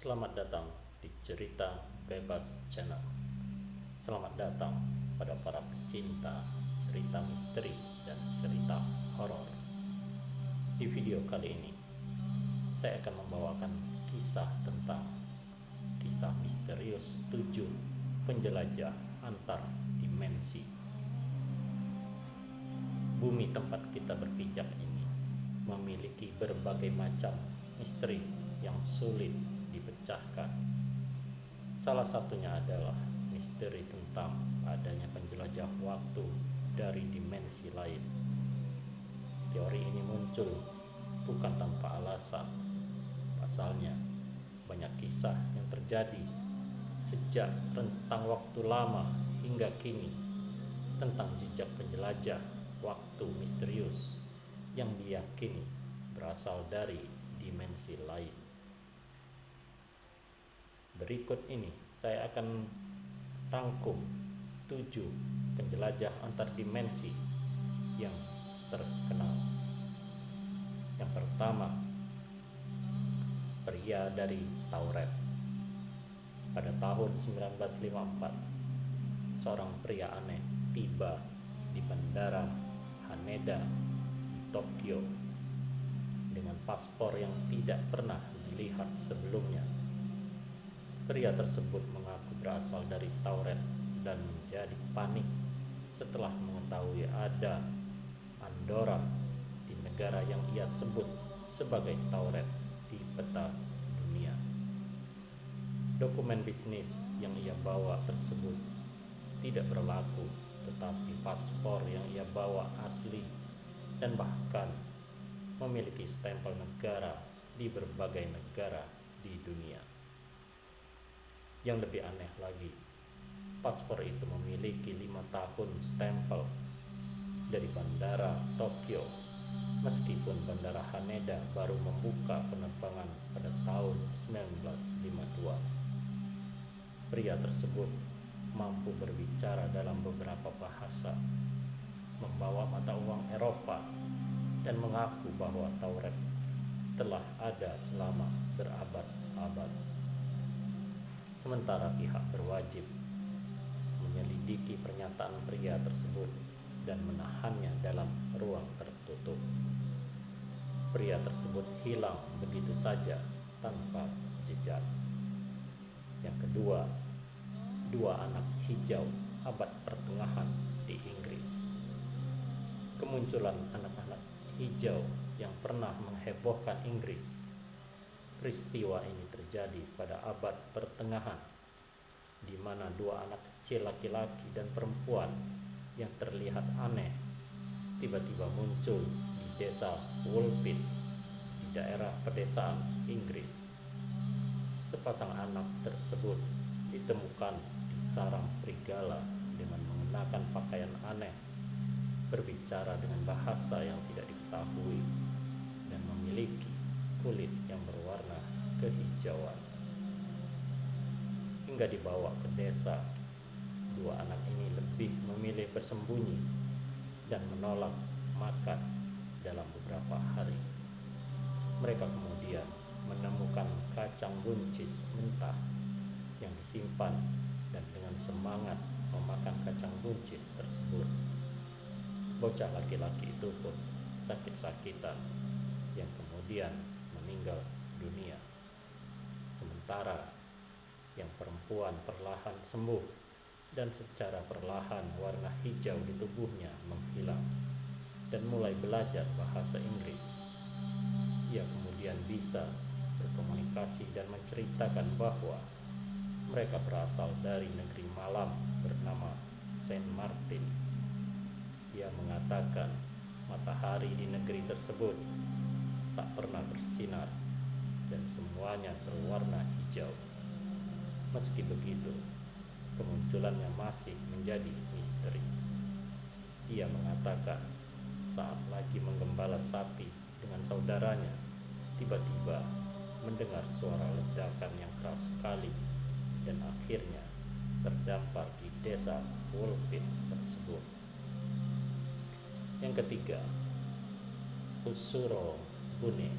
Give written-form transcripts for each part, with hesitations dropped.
Selamat datang di Cerita Bebas Channel. Selamat datang pada para pecinta cerita misteri dan cerita horor. Di video kali ini, saya akan membawakan kisah tentang kisah misterius 7 penjelajah antar dimensi. Bumi tempat kita berpijak ini memiliki berbagai macam misteri yang sulit dipecahkan. Salah satunya adalah misteri tentang adanya penjelajah waktu dari dimensi lain. Teori ini muncul bukan tanpa alasan. Pasalnya, banyak kisah yang terjadi sejak rentang waktu lama hingga kini tentang jejak penjelajah waktu misterius yang diyakini berasal dari dimensi lain. Berikut ini saya akan rangkum 7 penjelajah antar dimensi yang terkenal. Yang pertama, pria dari Tauret. Pada tahun 1954, seorang pria aneh tiba di bandara Haneda di Tokyo dengan paspor yang tidak pernah dilihat sebelumnya. Pria tersebut mengaku berasal dari Tauret dan menjadi panik setelah mengetahui ada Andorra di negara yang ia sebut sebagai Tauret di peta dunia. Dokumen bisnis yang ia bawa tersebut tidak berlaku, tetapi paspor yang ia bawa asli dan bahkan memiliki stempel negara di berbagai negara di dunia. Yang lebih aneh lagi, paspor itu memiliki 5 tahun stempel dari bandara Tokyo, meskipun bandara Haneda baru membuka penerbangan pada tahun 1952. Pria tersebut mampu berbicara dalam beberapa bahasa, membawa mata uang Eropa, dan mengaku bahwa Tauret telah ada selama berabad-abad. Sementara pihak berwajib menyelidiki pernyataan pria tersebut dan menahannya dalam ruang tertutup. Pria tersebut hilang begitu saja tanpa jejak. Yang kedua, 2 anak hijau abad pertengahan di Inggris. Kemunculan anak-anak hijau yang pernah menghebohkan Inggris. Peristiwa ini terjadi pada abad pertengahan, di mana 2 anak kecil laki-laki dan perempuan yang terlihat aneh tiba-tiba muncul di desa Woolpit di daerah pedesaan Inggris. Sepasang anak tersebut ditemukan di sarang serigala dengan mengenakan pakaian aneh, berbicara dengan bahasa yang tidak diketahui, dan memiliki kulit yang berwarna kehijauan. Hingga dibawa ke desa, 2 anak ini lebih memilih bersembunyi dan menolak makan dalam beberapa hari. Mereka kemudian menemukan kacang buncis mentah yang disimpan dan dengan semangat memakan kacang buncis tersebut. Bocah laki-laki itu pun sakit-sakitan yang kemudian meninggal dunia. Sementara yang perempuan perlahan sembuh dan secara perlahan warna hijau di tubuhnya menghilang dan mulai belajar bahasa Inggris. Ia kemudian bisa berkomunikasi dan menceritakan bahwa mereka berasal dari negeri malam bernama Saint Martin. Ia mengatakan matahari di negeri tersebut tak pernah bersinar dan semuanya berwarna hijau. Meski begitu, kemunculannya masih menjadi misteri. Ia mengatakan saat lagi menggembala sapi dengan saudaranya, tiba-tiba mendengar suara ledakan yang keras sekali dan akhirnya terdampar di desa Woolpit tersebut. Yang ketiga, Usuro Bune,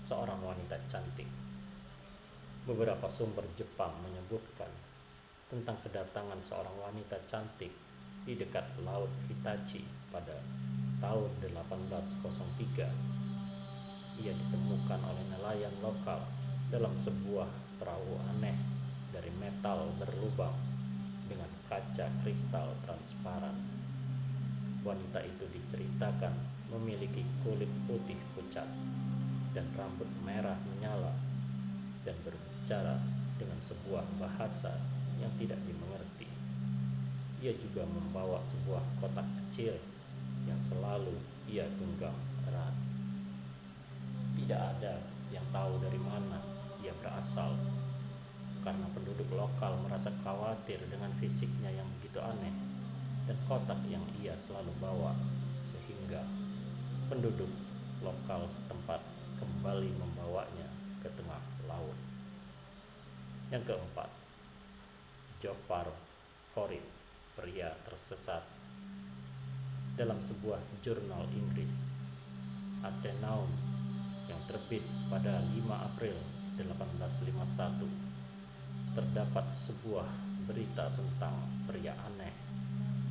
seorang wanita cantik. Beberapa sumber Jepang menyebutkan tentang kedatangan seorang wanita cantik di dekat Laut Hitachi pada tahun 1803. Ia ditemukan oleh nelayan lokal dalam sebuah perahu aneh dari metal berlubang dengan kaca kristal transparan. Wanita itu diceritakan memiliki kulit putih pucat dan rambut merah menyala dan berbicara dengan sebuah bahasa yang tidak dimengerti. Ia juga membawa sebuah kotak kecil yang selalu ia genggam erat. Tidak ada yang tahu dari mana ia berasal, karena penduduk lokal merasa khawatir dengan fisiknya yang begitu aneh dan kotak yang ia selalu bawa, sehingga penduduk lokal setempat kembali membawanya ke tengah laut. Yang keempat, Jofar Forid, pria tersesat. Dalam sebuah jurnal Inggris, Athenaeum, yang terbit pada 5 April 1851, terdapat sebuah berita tentang pria aneh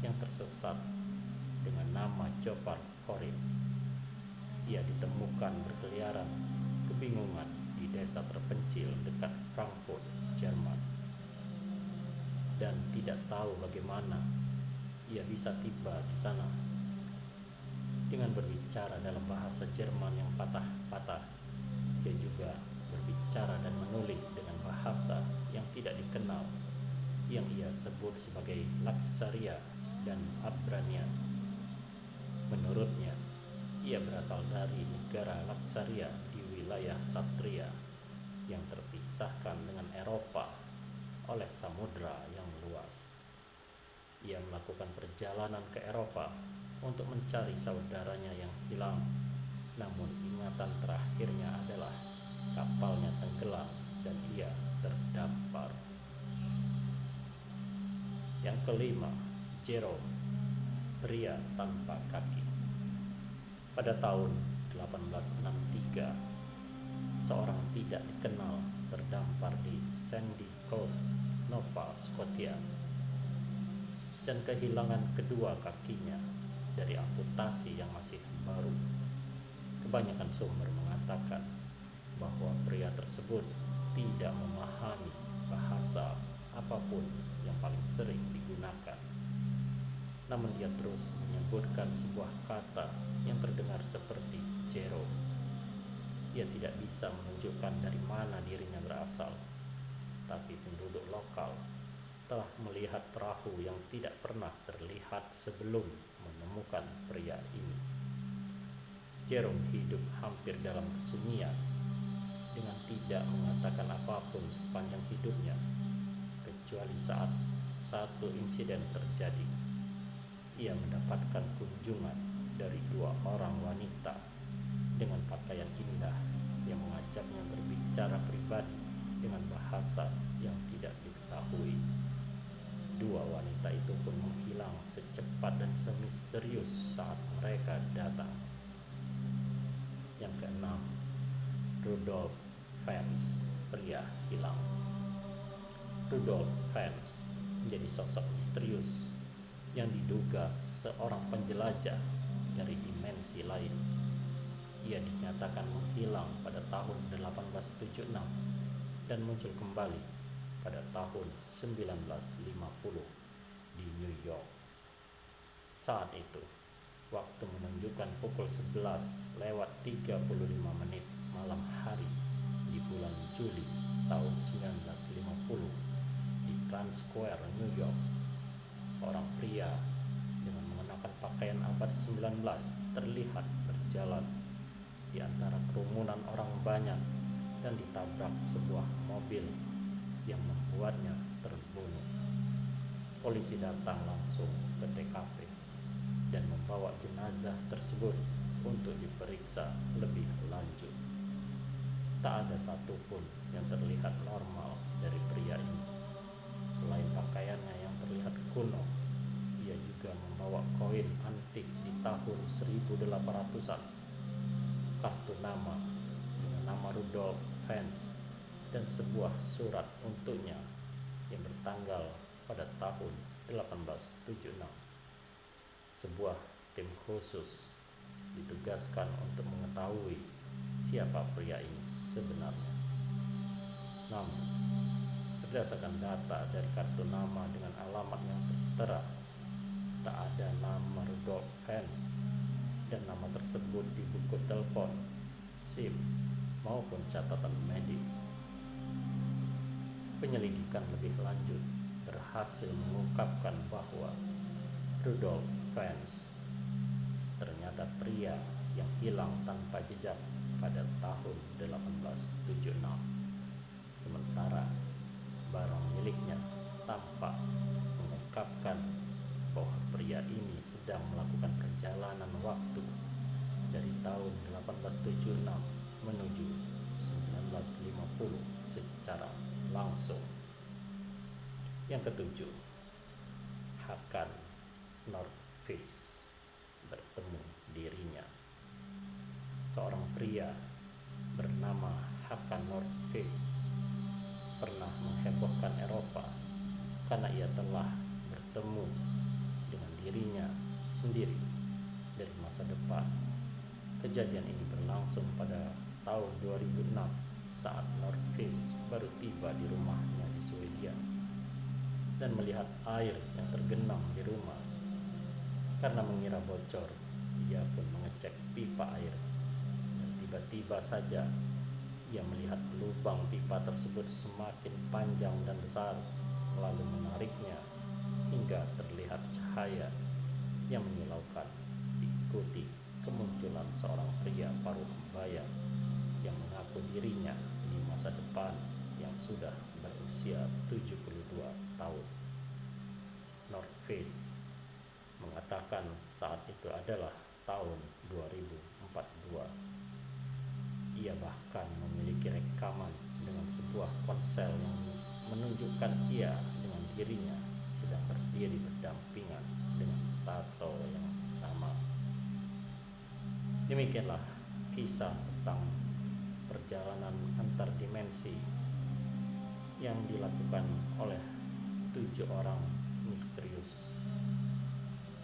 yang tersesat dengan nama Jofar Forid. Ia ditemukan berkeliaran kebingungan di desa terpencil dekat Frankfurt, Jerman, dan tidak tahu bagaimana ia bisa tiba di sana. Dengan berbicara dalam bahasa Jerman yang patah-patah, ia juga berbicara dan menulis dengan bahasa yang tidak dikenal, yang ia sebut sebagai Laksaria dan Abrania. Menurutnya, ia berasal dari negara Laksaria di wilayah Satria yang terpisahkan dengan Eropa oleh samudra yang luas. Ia melakukan perjalanan ke Eropa untuk mencari saudaranya yang hilang, namun ingatan terakhirnya adalah kapalnya tenggelam dan ia terdampar. Yang kelima, Jerome, pria tanpa kaki. Pada tahun 1863, seorang tidak dikenal terdampar di Sandy Cove, Nova Scotia, dan kehilangan kedua kakinya dari amputasi yang masih baru. Kebanyakan sumber mengatakan bahwa pria tersebut tidak memahami bahasa apapun yang paling sering digunakan. Namun ia terus menyebutkan sebuah kata yang terdengar seperti Jero. Ia tidak bisa menunjukkan dari mana dirinya berasal, tapi penduduk lokal telah melihat perahu yang tidak pernah terlihat sebelum menemukan pria ini. Jerome hidup hampir dalam kesunyian dengan tidak mengatakan apapun sepanjang hidupnya, kecuali saat satu insiden terjadi. Ia mendapatkan kunjungan dari 2 orang wanita dengan pakaian indah yang mengajaknya berbicara pribadi dengan bahasa yang tidak diketahui. 2 wanita itu pun menghilang secepat dan semisterius saat mereka datang. Yang keenam, Rudolf Fans, pria hilang. Rudolf Fans menjadi sosok misterius yang diduga seorang penjelajah dari dimensi lain. Ia dinyatakan menghilang pada tahun 1876 dan muncul kembali pada tahun 1950 di New York. Saat itu, waktu menunjukkan pukul 11:35 malam hari di bulan Juli tahun 1950 di Times Square, New York. Seorang pria dengan mengenakan pakaian abad 19 terlihat berjalan di antara kerumunan orang banyak dan ditabrak sebuah mobil yang membuatnya terbunuh. Polisi datang langsung ke TKP dan membawa jenazah tersebut untuk diperiksa lebih lanjut. Tak ada satupun yang terlihat normal dari pria ini. Selain pakaiannya yang terlihat kuno, ia juga membawa koin antik di tahun 1800-an, kartu nama dengan nama Rudolf Fans, dan sebuah surat untuknya yang bertanggal pada tahun 1876. Sebuah tim khusus ditugaskan untuk mengetahui siapa pria ini sebenarnya. Namun, berdasarkan data dari kartu nama dengan alamat yang tertera, tak ada nama Rudolf Hens, dan nama tersebut di buku telepon, SIM, maupun catatan medis. Penyelidikan lebih lanjut berhasil mengungkapkan bahwa Rudolf Hens ternyata pria yang hilang tanpa jejak pada tahun 1876. Sementara barang miliknya tampak mengungkapkan bahwa pria ini sedang melakukan perjalanan waktu dari tahun 1876 menuju 1950 secara langsung. Yang ketujuh, Hakan Nordqvist bertemu dirinya. Seorang pria bernama Hakan Nordqvist pernah menghebohkan Eropa karena ia telah bertemu dengan dirinya sendiri dari masa depan. Kejadian ini berlangsung pada tahun 2006 saat Nordqvist baru tiba di rumahnya di Swedia dan melihat air yang tergenang di rumah. Karena mengira bocor, ia pun mengecek pipa air dan tiba-tiba saja ia melihat lubang pipa tersebut semakin panjang dan besar, lalu menariknya hingga terlihat cahaya yang menyilaukan, diikuti kemunculan seorang pria paruh baya yang mengaku dirinya di masa depan yang sudah berusia 72 tahun. Nordqvist mengatakan saat itu adalah tahun 2042. Ia bahkan memiliki rekaman dengan sebuah ponsel yang menunjukkan ia dengan dirinya sedang berdiri berdampingan dengan tato yang sama. Demikianlah kisah tentang perjalanan antar dimensi yang dilakukan oleh 7 orang misterius.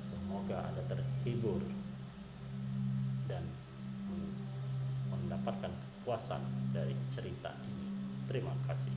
Semoga Anda terhibur dan mendapatkan kepuasan dari cerita ini. Terima kasih.